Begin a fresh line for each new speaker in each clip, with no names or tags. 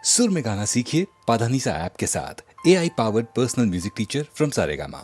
सुर में गाना सीखिए पाधानीसा ऐप के साथ। AI powered personal music teacher from Saregama.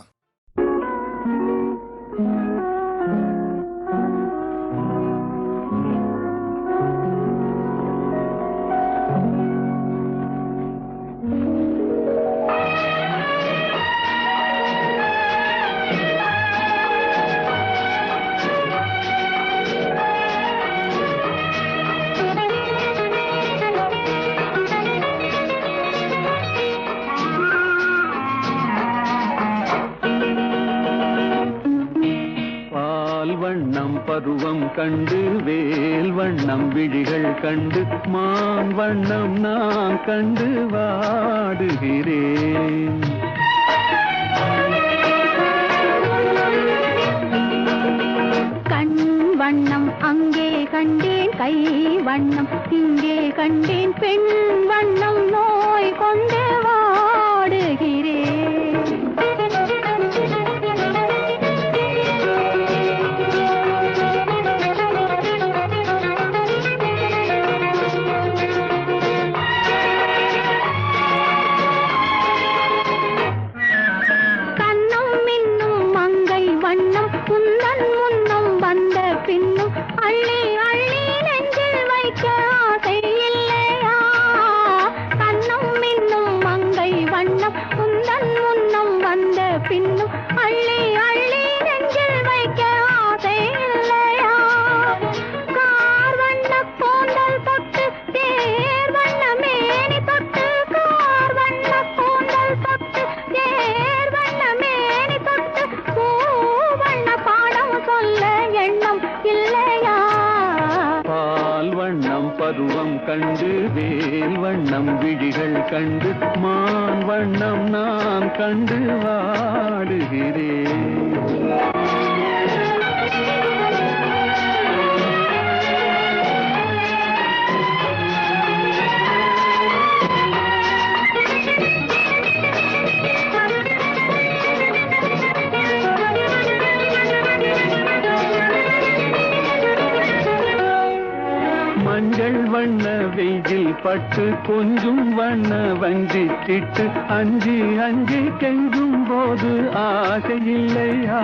பருவம் கண்டு வேல் வண்ணம் விழிகள் கண்டு மான் வண்ணம் நான் கண்டு வாடுகிறேன்.
கண் வண்ணம் அங்கே கண்டேன், கை வண்ணம் இங்கே கண்டேன், பெண் வண்ணம் நோய் கொண்டு வாடுகிறேன்.
பருவம் கண்டு வேல் வண்ணம் விழிகள் கண்டு மான் வண்ணம் நான் கண்டு வாடுகிறேன். மஞ்சள் வண்ண வெயில் பட்டு கொஞ்சம் வண்ண வஞ்சி திட்டு அஞ்சி அஞ்சி கெஞ்சும் போது ஆசை இல்லையா?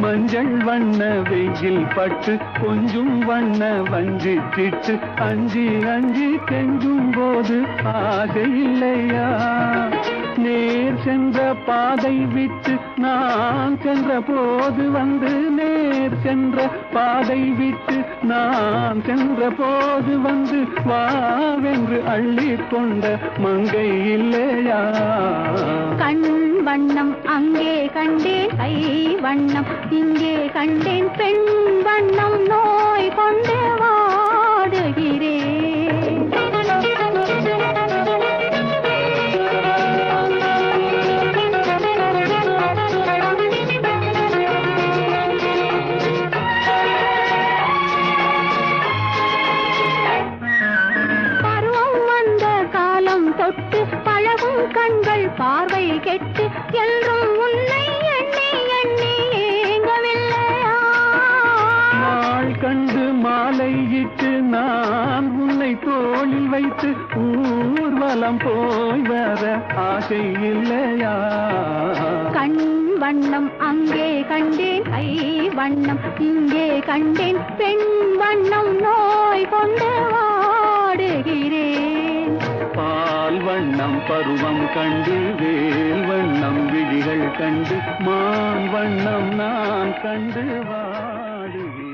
மஞ்சள் வண்ண வெயில் பட்டு கொஞ்சம் வண்ண வஞ்சி திட்டு அஞ்சி அஞ்சி கெஞ்சும் போது ஆசை இல்லையா? நேர் சென்ற பாதை விட்டு நான் சென்ற போது வந்து நேர் சென்ற பாதை விட்டு நான் சென்ற போது வந்து வாவென்று அள்ளி கொண்ட மங்கை இல்லையா?
கண் வண்ணம் அங்கே கண்டேன், கை வண்ணம் இங்கே கண்டேன், பெண் வண்ணம் நோய் கொண்டு வாடுகிறேன். தொட்டு பழகும் கண்கள் பார்வை கெட்டு என்றும் உன்னை எண்ணி எண்ணி ஏங்கவில்லையா?
நாள் கண்டு மாலையிட்டு நான் உன்னை தோளில் வைத்து ஊர்வலம் போய் வர ஆசை இல்லையா?
கண் வண்ணம் அங்கே கண்டேன், கை வண்ணம் இங்கே கண்டேன், பெண் வண்ணம் நோய் கொண்டு வாடுகிறேன்.
பால் வண்ணம் பருவம் கண்டு வேல் வண்ணம் விழிகள் கண்டு மான் வண்ணம் நான் கண்டு வாடுகிறேன்.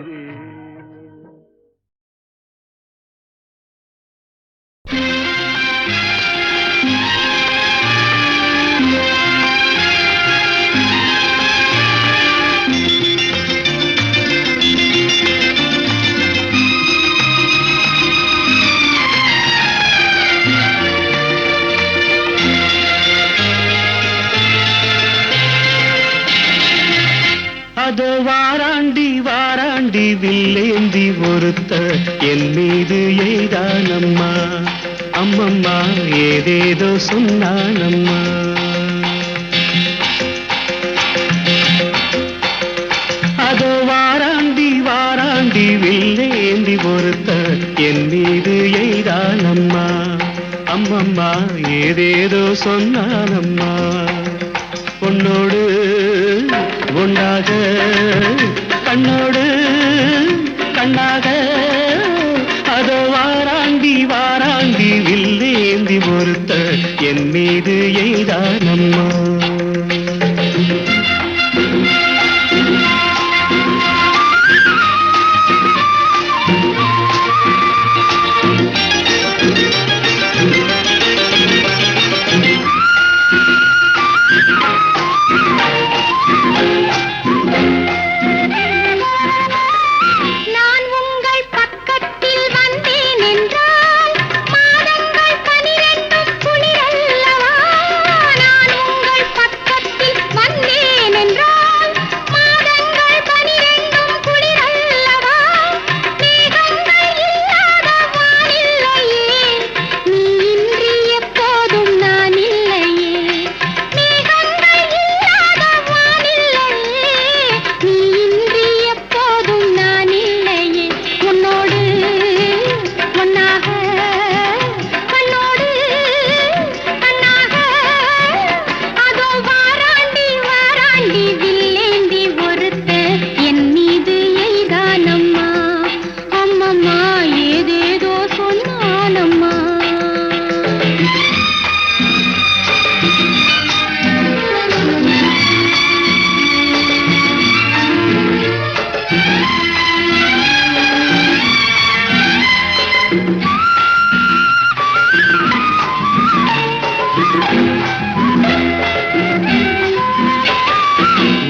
அதோ வாராண்டி வாராண்டி வில்லேந்தி ஒருத்த என் மீது எய்தானம்மா, அம்மம்மா ஏதேதோ சொன்னானம்மா. அதோ வாராண்டி வாராண்டி வில்லேந்தி ஒருத்த என் மீது எய்தானம்மா, அம்மம்மா ஏதேதோ சொன்னானம்மா உன்னோடு ஒன்றாக கண்ணோடு கண்ணாக அதோ வாராண்டி வாராண்டி வில்லேந்தி பொறுத்த என் மீது எய்தானம்மா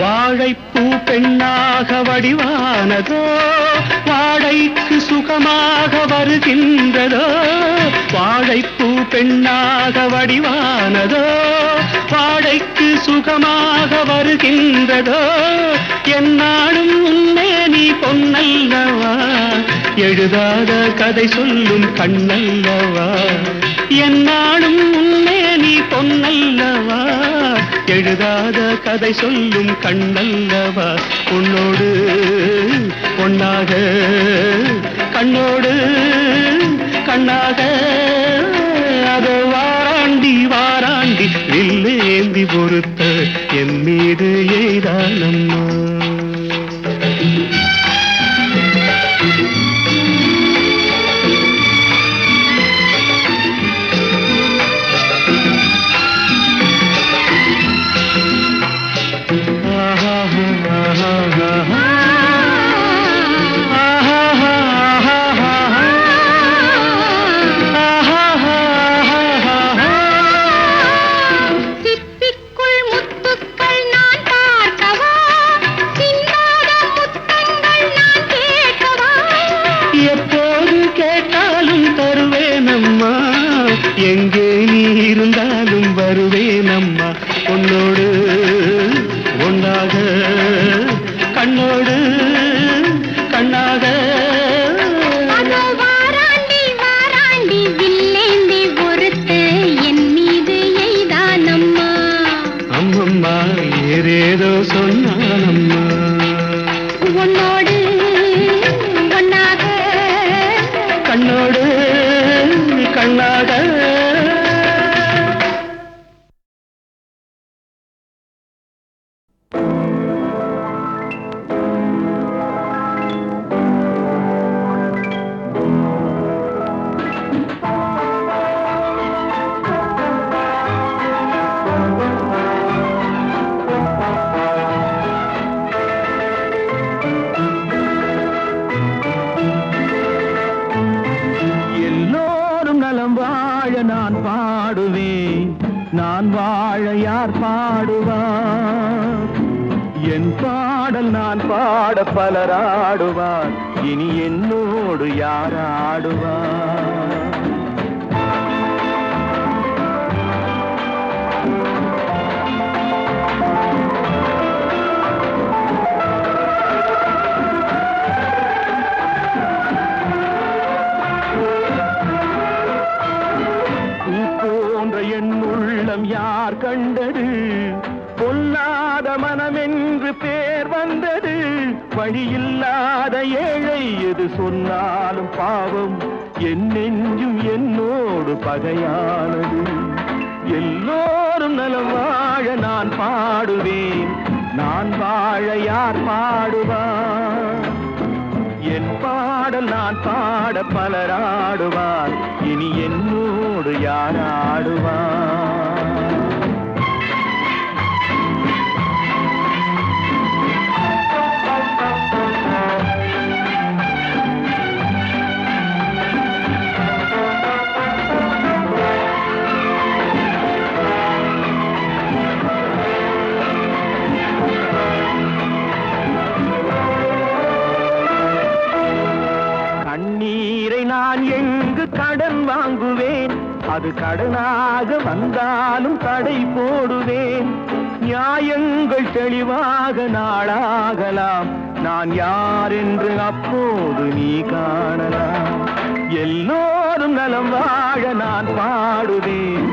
வாழைப்பூ பெண்ணாக வடிவானதோ வாழைக்கு சுகமாக வருகின்றதோ வாழைப்பூ பெண்ணாக வடிவானதோ வாழைக்கு சுகமாக வருகின்றதோ என்னாலும் உன்னே நீ பொன்னல்லவா எழுதாத கதை சொல்லும் கண்ணல்லவா என்னாலும் உன்னே நீ பொன்னல்லவா எழுதாத கதை சொல்லும் கண்ணல்லவா உன்னோடு பொன்னாக கண்ணோடு கண்ணாக அதோ வாராண்டி வாராண்டி வில்லேந்தி பொறுத்த என் மீது எய்தானம்மா எங்கே நீ இருந்தாலும் வருவேனம்மா உன்னோடு ஒன்றாக கண்ணோடு கண்ணாக
வாராண்டி வாராண்டி வில்லேந்தி பொறுத்து என் மீது எய்தானம்மா
அம்மம்மா ஏதேதோ சொன்னானம்மா
உன்னோடு ஒன்னாக
கண்ணோடு கண்ணாக நான் பாடுவேன் நான் வாழ யார் பாடுவார் என் பாடல் நான் பாட பலராடுவார் இனி என்னோடு யார் ஆடுவார் யார் கண்டது பொல்லாத மனமென்று பேர் வந்தது வழியில்லாத ஏழை எது சொன்னாலும் பாவம் என் நெஞ்சும் என்னோடு பகையானது. எல்லோரும் நலம் வாழ நான் பாடுவேன், நான் வாழ யார் பாடுவார்? என் பாடல் நான் பாட பலராடுவார், இனி என்னோடு யார் ஆடுவார்? கண்ணீரை நான் எங்கு கடன் வாங்குவேன், அது கடனாக வந்தாலும் தடை போடுவேன். நியாயங்கள் தெளிவாக நாளாகலாம், நான் யார் என்று அப்போது நீ காணலாம். எல்லோரும் நலம் வாழ நான் பாடுவேன்,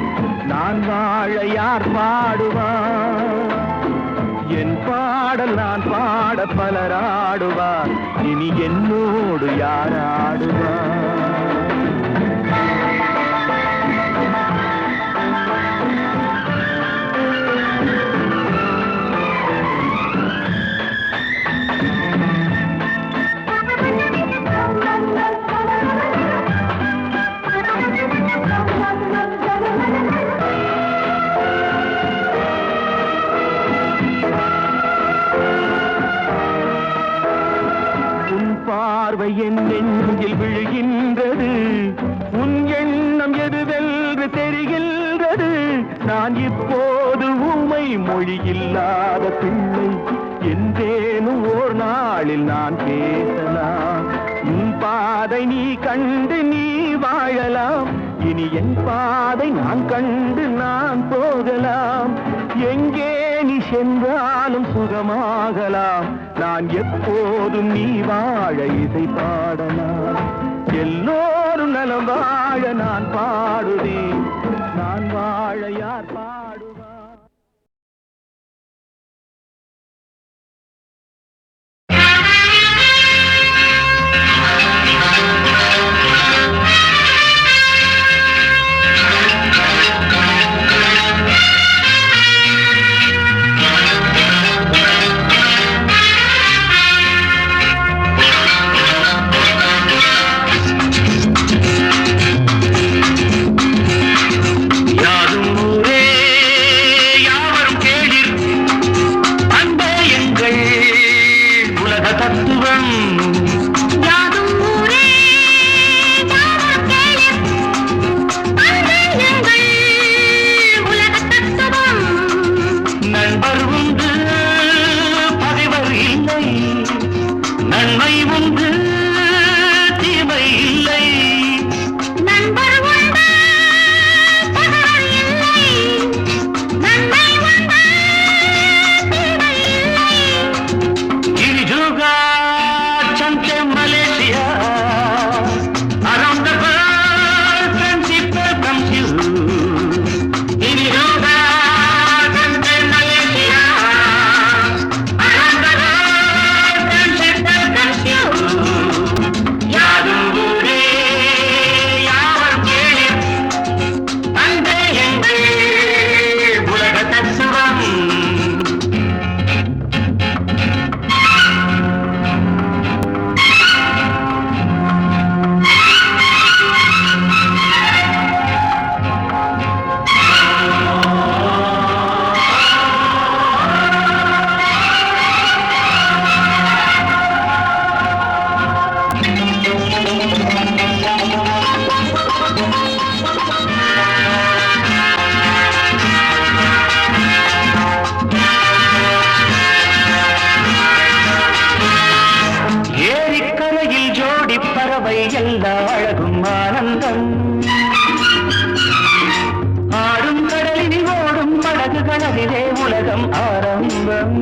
நான் வாழ யார் பாடுவார்? என் பாடல் நான் பாட பலராடுவார், இனி என்னோடு யார் ஆடுவார்? பார்வை என் நெஞ்சில் விழுகின்றது, உன் எண்ணம் எதுவென்று தெரிகின்றது. நான் இப்போது உம்மை மொழி இல்லாத பிள்ளை, என்றேனும் ஓர் நாளில் நான் பேசலாம். உன் பாதை நீ கண்டு நீ வாழலாம், இனி என் பாதை நான் கண்டு நான் போகலாம். எங்கே நீ சென்றாலும் சுகமாகலாம், நான் எப்போதும் நீ வாழ இசை பாடலாம். எல்லோரும் நலம் வாழ நான் பாடுவேன், நான் வாழ யார் பாடுவார்?
அதிலே உலகம் ஆரம்பம்.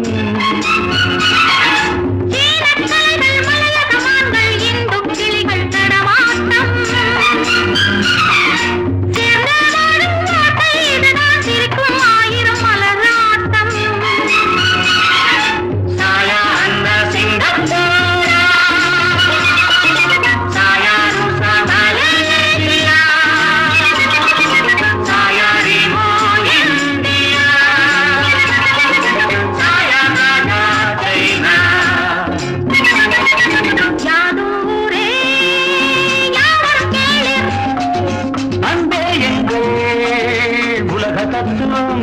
தத்துவம்.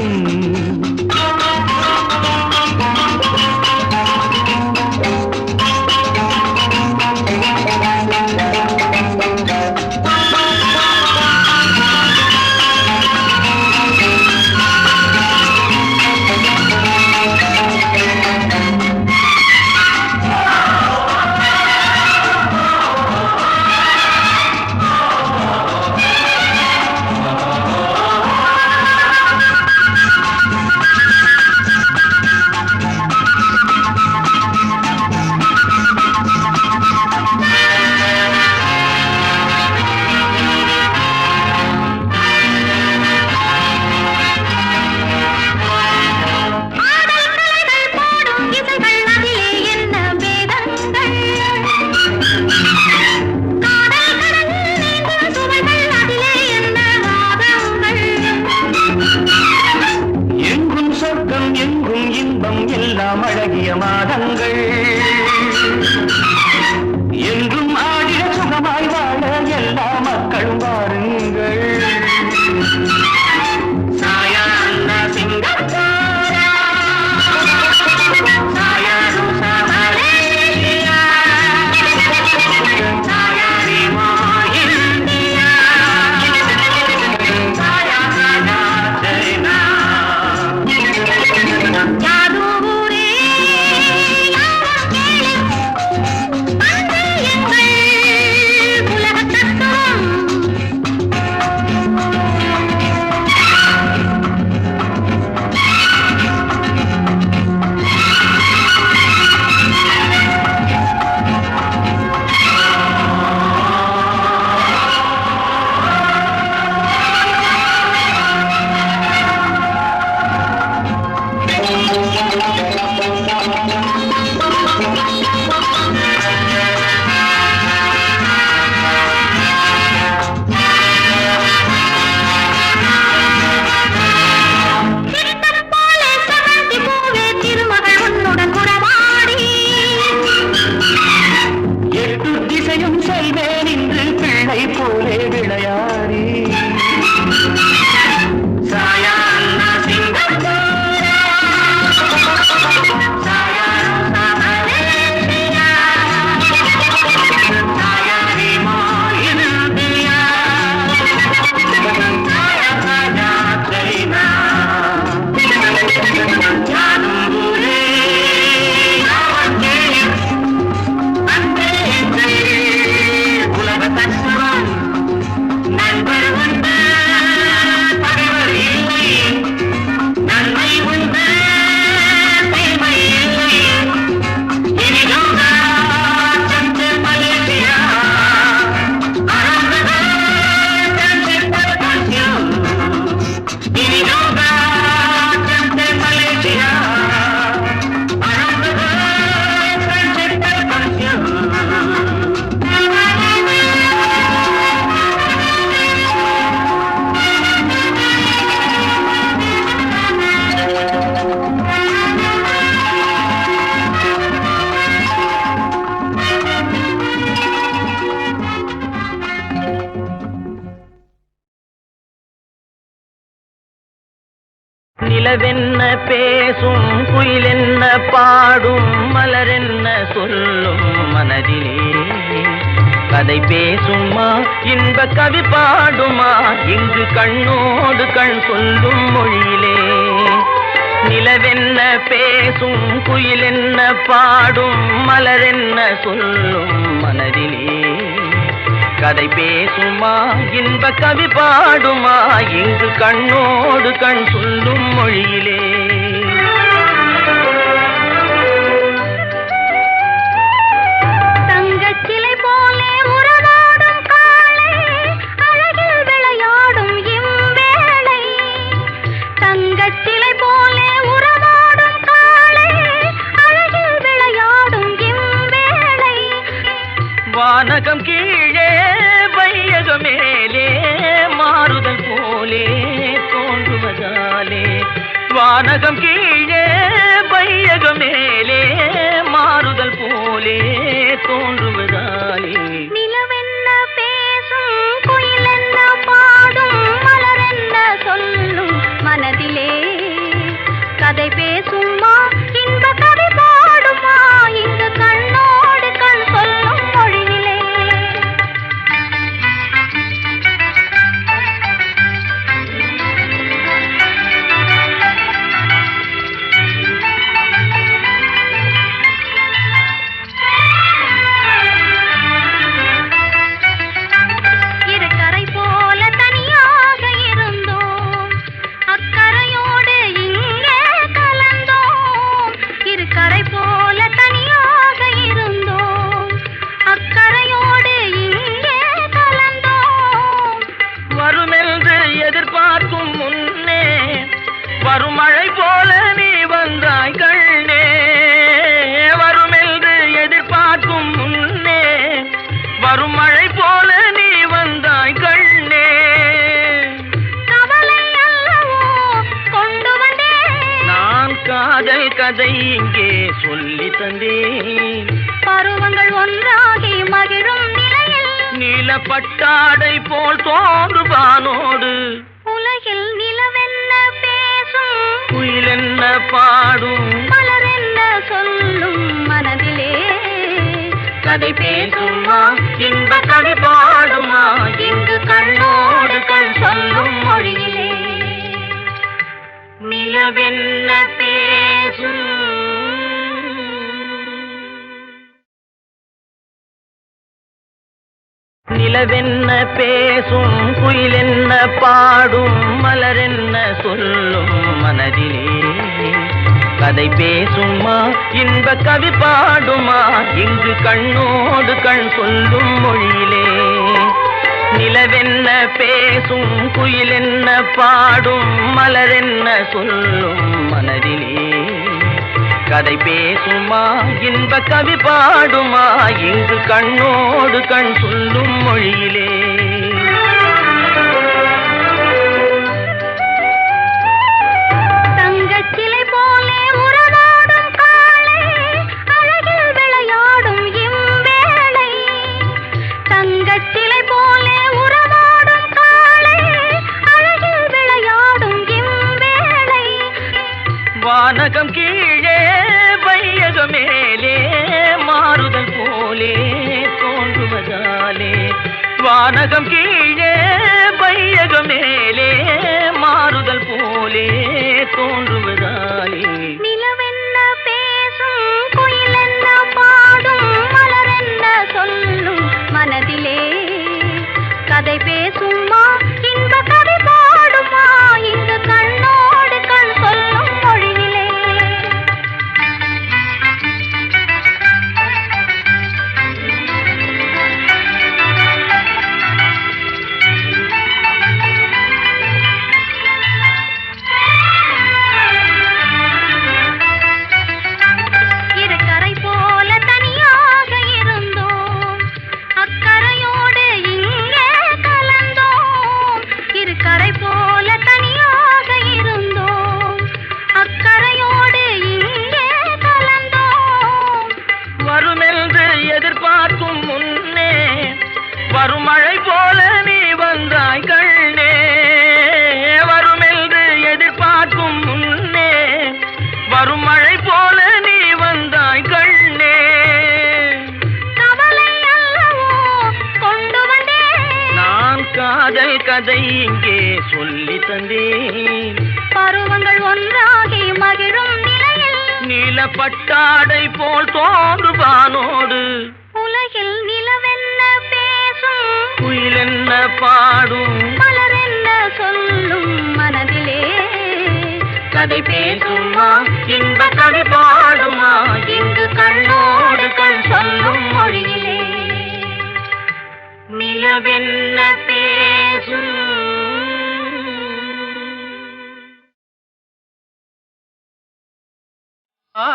நிலவென்ன பேசும் குயிலென்ன பாடும் மலரென்ன சொல்லும் மனதிலே கதை பேசுமா இன்ப கவி பாடுமா இங்கு கண்ணோடு கண் சொல்லும் மொழியிலே நிலவென்ன பேசும் குயிலென்ன பாடும் மலரென்ன சொல்லும் மனதிலே கதை பேசுமா இன்ப கவி பாடுமா இங்கு கண்ணோடு கண் சொல்லும் மொழியிலே
தங்கச்சிலை போலே உறவாடும் காளை அழகில் விளையாடும் இவ்வேளை தங்கச்சிலை போலே உறவாடும் காளை அழகில் விளையாடும் இவ்வேளை
வானகம் கீழே வையகம் மேலே மாறுதல் போலே தோன்றுவதாலே வானகம் கீழே வையகம் மேலே மாறுதல் போலே தோன்றுவதாலே
நிலவென்ன பேசும் குயிலென்ன பாடும் மலரென்ன சொல்லும் மனதில்
கதை இங்கே சொல்லி தந்தேன்.
பருவங்கள் ஒன்றாகி மகிழும் நிலையில்
நீல பட்டாடை போல் தோன்றுவானோடு
உலகில் நிலவென்ன பேசும்,
குயில் என்ன பாடும்,
மலர் என்ன சொல்லும், மனதிலே
கதை பேசுமா இன்ப கதை பாடுமா
இங்கு கண்ணோடு கண் சொல்லும் மொழியிலே
நிலவென்ன பேசும். நிலவென்ன பேசும், குயில் என்ன பாடும், மலர் என்ன சொல்லும், மனதிலே கதை பேசுமா இன்ப கவி பாடுமா இங்கு கண்ணோடு கண் சொல்லும் மொழியிலே. நிலவென்ன பேசும், குயில் என்ன பாடும், மலர் என்ன சொல்லும், மனதிலே கதை பேசுமா இன்ப கவி பாடுமா இங்கு கண்ணோடு கண் சொல்லும் மொழியிலே.
தங்கச்சிலை போலே உறவாடும் காளை அழகில் விளையாடும் இவ்வேளை, தங்கச்சிலை போலே உறவாடும் காளை அழகில் விளையாடும் இவ்வேளை,
வானகம் கீழே வையகம் மேலே மாறுதல் போலே தோன்றுவதாலே, வானகம் கீழே வையகம் மேலே மாறுதல் போலே தோன்றுவதாலே.
நிலவென்ன பேசும், குயில் என்ன பாடும், மலர் என்ன சொல்லும், மனதிலே கதை பேசுமா இன்ப கதை பாடுமா இங்கு கண்ணோடு கண் சொல்லும் மொழியிலே. இரு கரை போல தனியாக இருந்தோம், அக்கரையோடு இங்கே கலந்தோம். இரு கரை போல தனியாக இருந்தோம், அக்கரையோடு இங்கே கலந்தோம்.
வருமென்று எதிர்பார்க்கும் முன்னே வரும் மழை போல நீ வந்தாய் கண்ணே. வருமென்று எதிர்பார்க்கும் முன்னே வரும் மழை போல நீ வந்தாய் கண்ணே.
கவலை அல்லவோ கொண்டு வந்தேன்,
நான் காதல் கதை இங்கே சொல்லி தந்தேன்.
பருவங்கள் ஒன்றாகி மகிழும் நிலையில்
நீல பட்டாடை போல் தோன்றுவானோடு
உலகில் நிலவென்ன பேசும்,
குயில் என்ன பாடும்,
மலர் என்ன சொல்லும், மனதிலே
கதை பேசுமா இன்ப கதை பாடுமா இங்கு கண்ணோடு கண் சொல்லும் மொழியிலே. நிலவென்ன பேசும். ஆ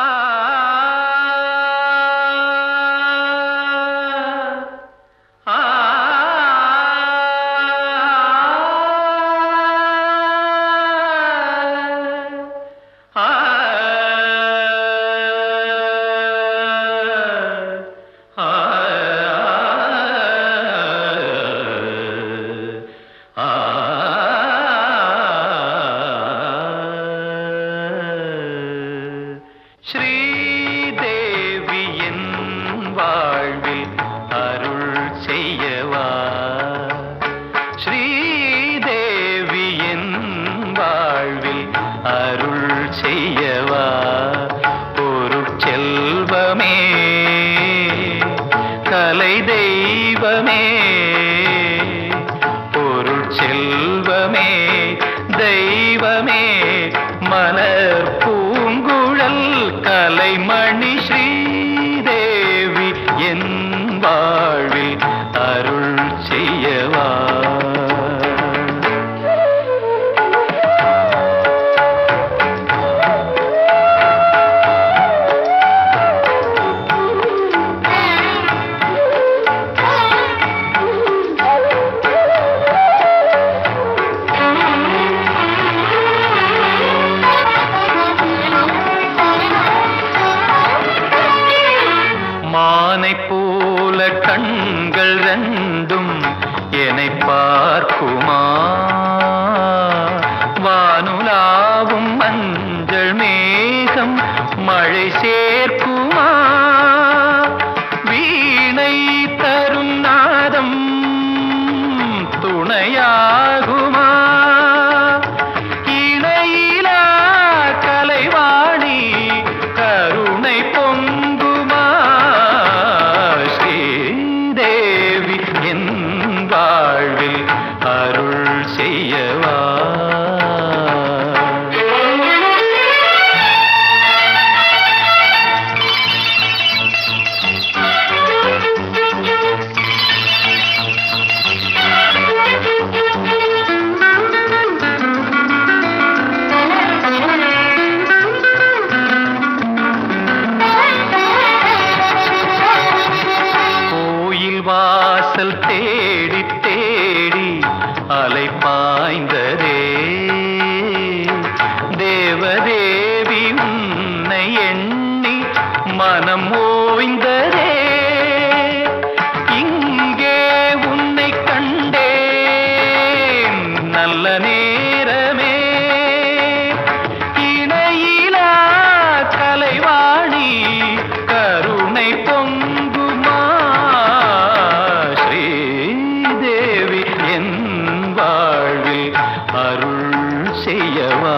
அருள் செய்யவா.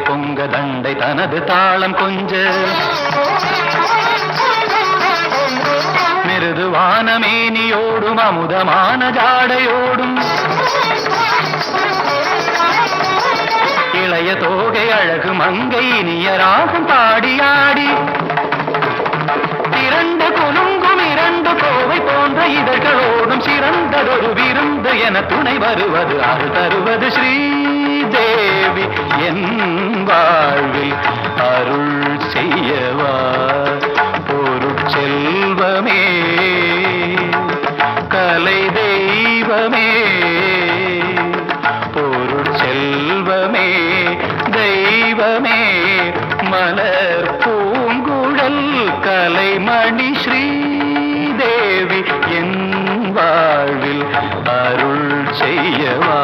பொங்க தண்டை தனது தாளம் கொஞ்ச மிருதுவான மேனியோடும் அமுதமான ஜாடையோடும் இளைய தோகை அழகு மங்கை இனியராகும் பாடியாடி இரண்டு குலுங்கும் இரண்டு கோவை போன்ற இதழ்களோடும் சிறந்ததொரு விருந்து என துணை வருவது அது தருவது ஸ்ரீதேவி என் வாழ்வில் அருள் செய்யவா. பொருட்செல்வமே கலை தெய்வமே பொருட்செல்வமே தெய்வமே மலர் பூங்குழல் கலைமணி ஸ்ரீதேவி என் வாழ்வில் அருள் செய்யவா.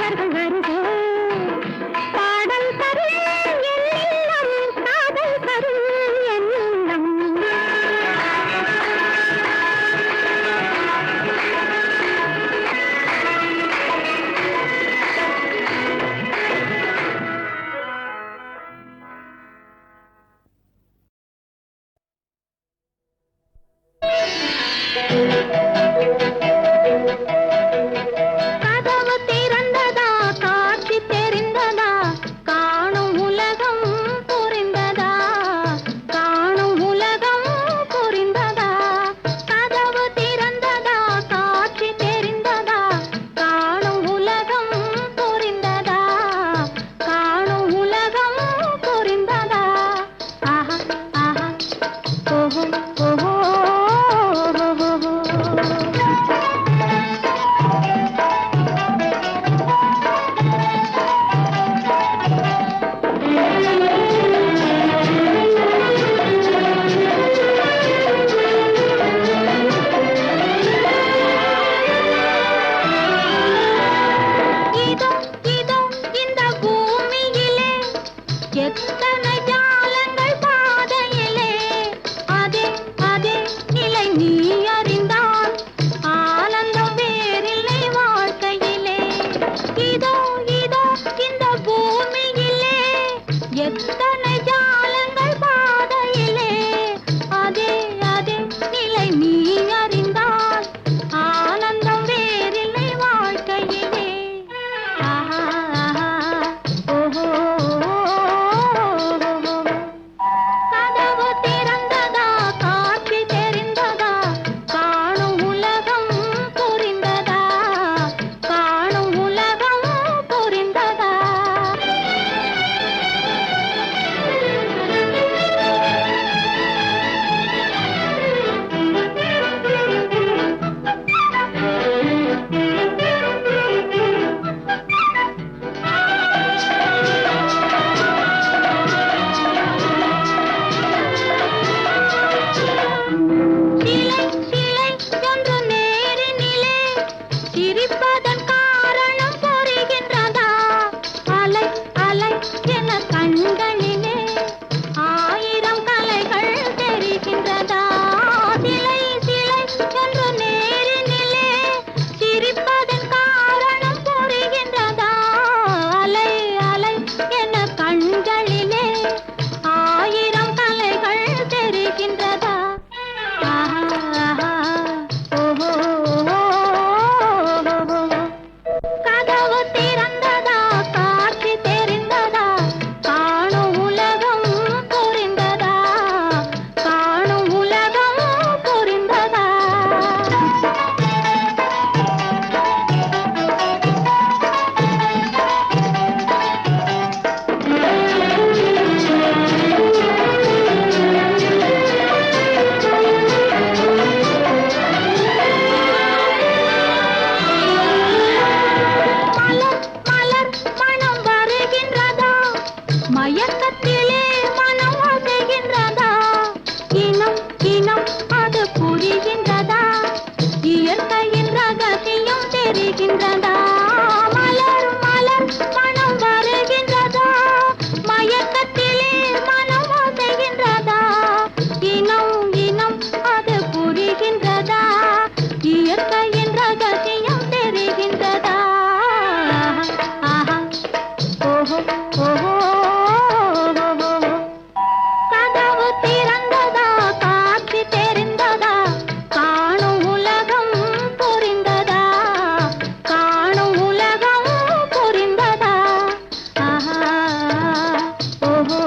அவர்கள் வருக பாடல் தரும் என் இல்லம் காதல் தரும் என் இல்லம் கதவு திறந்ததா காட்சி தெரிந்ததா காணும் உலகம் புரிந்ததா காணும் உலகம் புரிந்ததா கதவு திறந்ததா காட்சி தெரிந்ததா காணும் உலகம் புரிந்ததா காணும் உலகம் புரிந்ததா ஆஹா ஆஹா ஓஹோ ஓஹோ இதோ இதோ இந்த பூமியிலே எத்தனை ஜாலங்கள் பாதையிலே அதே அதே நிலை நீ அறிந்தால் ஆனந்தம் வேறில்லை வாழ்க்கையிலே இதோ இதோ இந்த பூமியிலே எத்தனை ஜாலங்கள் பாதையிலே அதே அதே நிலை நீ அறிந்தால் ஆனந்தம் வேறில்லை வாழ்க்கையிலே ஆஹா ஆஹா ஓஹோ கதவு திறந்ததா காட்சி தெரிந்ததா காணும் உலகம் புரிந்ததா காணும் உலகம் புரிந்ததா சிலை சிலை என்று நேரினிலே சிரிப்பதன் காரணம் புரிகின்றதா அலை அலை என கண்களிலே ஆயிரம் கலைகள் தெரிகின்றதா சிலை சிலை என்று நேரினிலே சிரிப்பதன் காரணம் புரிகின்றதா அலை அலை என கண்களிலே ஆயிரம் கலைகள் தெரிகின்றதா ஆஹா ஆஹா ஓஹோ கதவு திறந்ததா காட்சி தெரிந்ததா காணும் உலகம் புரிந்ததா காணும் உலகம் புரிந்ததா மலர் மலர் மனம் வருகின்றதா மயக்கத்திலே மனம் அசைகின்றதா இனம் இனம் அது புரிகின்றதா இயற்கையின் ரகசியம் தெரிகின்றதா மலர் மலர் மனம் வருகின்றதா மயக்கத்திலே மனம் அசைகின்றதா இனம் இனம் அது புரிகின்றதா இயற்கையின் ரகசியம் தெரிகின்றதா ஆஹா ஓஹோ ஓஹோ கதவு திறந்ததா காட்சி தெரிந்ததா காணும் உலகம் புரிந்ததா காணும் உலகம் புரிந்ததா ஆஹா ஓஹோ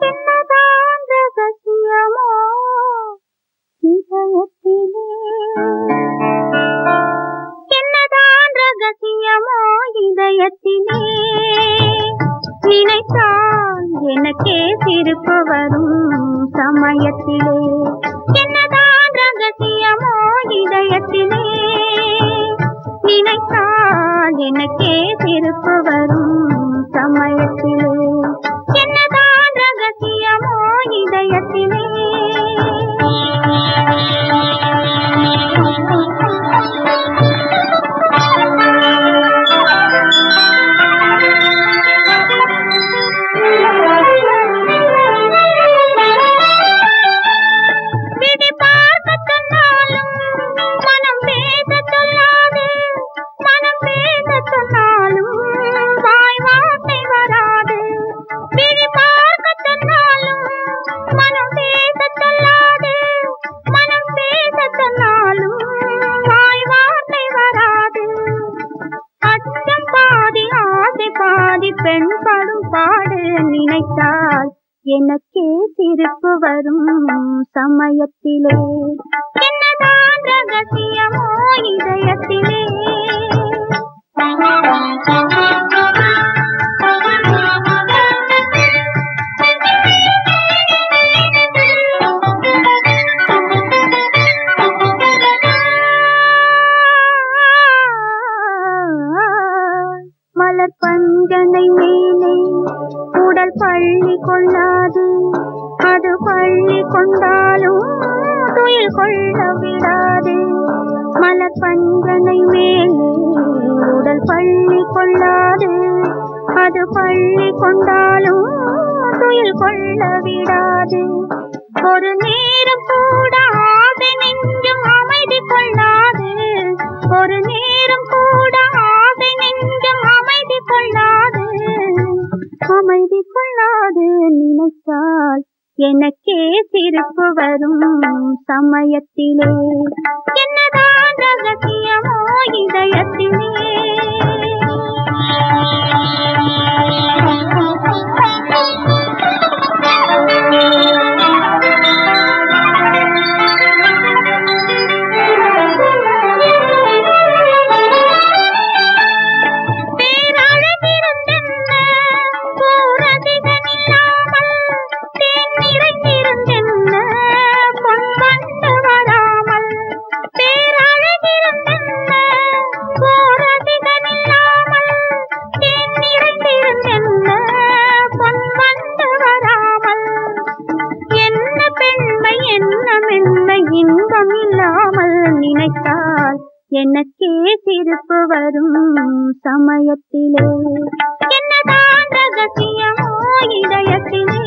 என்னதான் ரகசியமோ இதயத்திலே என்னதான் ரகசியமோ இதயத்திலே நினைத்தால் எனக்கே சிரிப்பு வரும் சமயத்திலே என்னதான் ரகசியமோ இதயத்திலே எனக்கே சிரிப்பு வரும் சமயத்திலே. என்னதான் ரகசியமோ இதயத்திலே. பெண் படும் பாடு நினைத்தால் எனக்கே சிரிப்பு வரும் சமயத்திலே. என்னதான் ரகசியமோ இதயத்திலே. மலர் பஞ்சனை மேலே உடல் பள்ளி கொள்ளாது. அது பள்ளி கொண்டாலும் துயில் கொள்ள விடாது. மலர் பஞ்சனை மேலே உடல் பள்ளி கொள்ளாது. அது பள்ளி கொண்டாலும் துயில் கொள்ள விடாது. ஒரு நேரம் கூட ஆசை நெஞ்சம் அமைதி கொள்ளாது. ஒரு நேரம் கூட ஆசை நெஞ்சம் அமைதி கொள்ளாது. அமைதி கொள்ளாது நினைத்தால் எனக்கே சிரிப்பு வரும் சமயத்திலே. என்னதான் ரகசியமோ இதயத்திலே. இன்பம் இல்லாமல் நினைத்தால் எனக்கே சிரிப்பு வரும் சமயத்திலே. என்னதான் ரகசியமோ இதயத்திலே.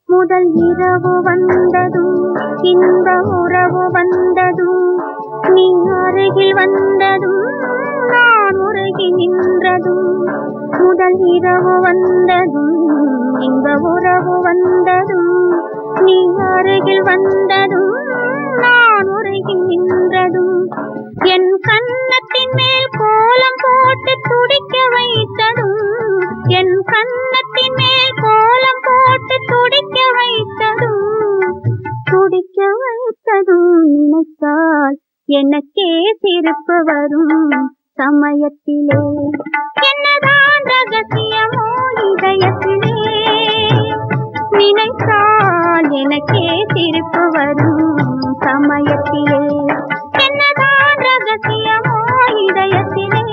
முதல் இரவு வந்ததும் இந்த உறவு வந்ததும் நீ அருகில் வந்ததும் நான் உருகி நின்றதும். முதல் இரவு வந்ததும் இந்த உறவு வந்ததும் நீ அருகில் வந்ததும் நான் உருகி நின்றதும். என் கன்னத்தின் மேல் கோலம் போட்டு துடிக்க வைத்ததும். என் கன்னத்தின் மேல் கோலம் போட்டு துடிக்க வைத்ததும். துடிக்க வைத்ததும் நினைத்தால் எனக்கே சிரிப்பு வரும் சமயத்திலே. என்னதான் ரகசியமோ இதயத்திலே. நினைத்தால் எனக்கே சிரிப்பு வரும் சமயத்திலே. என்னதான் ரகசியமோ இதயத்திலே.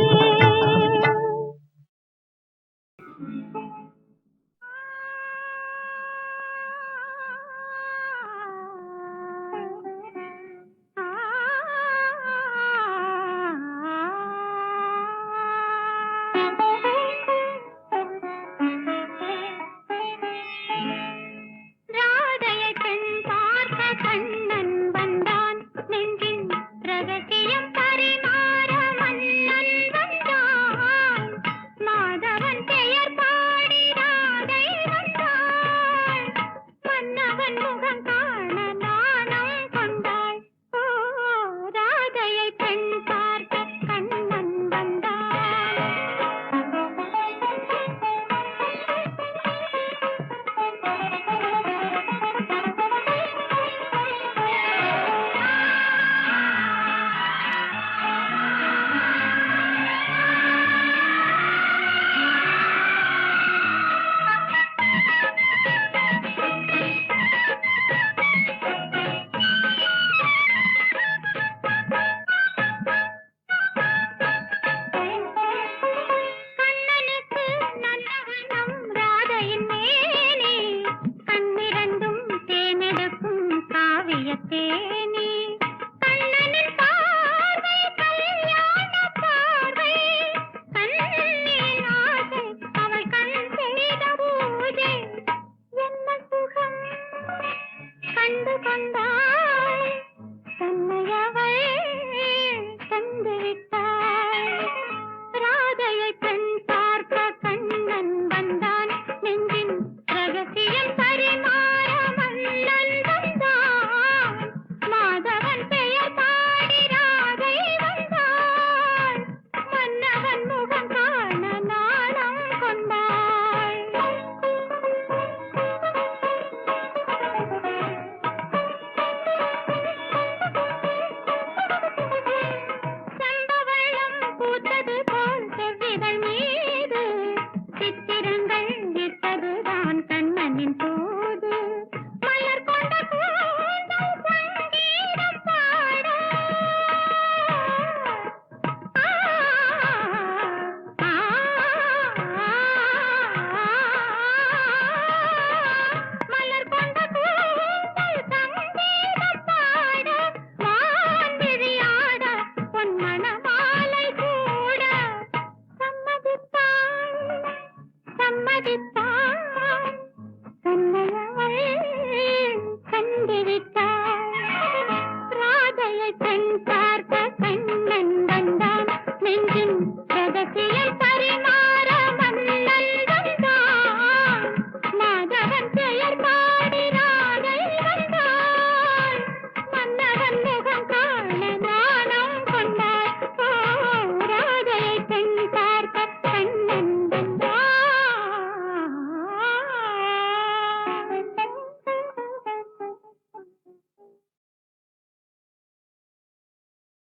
பார்த்த கண்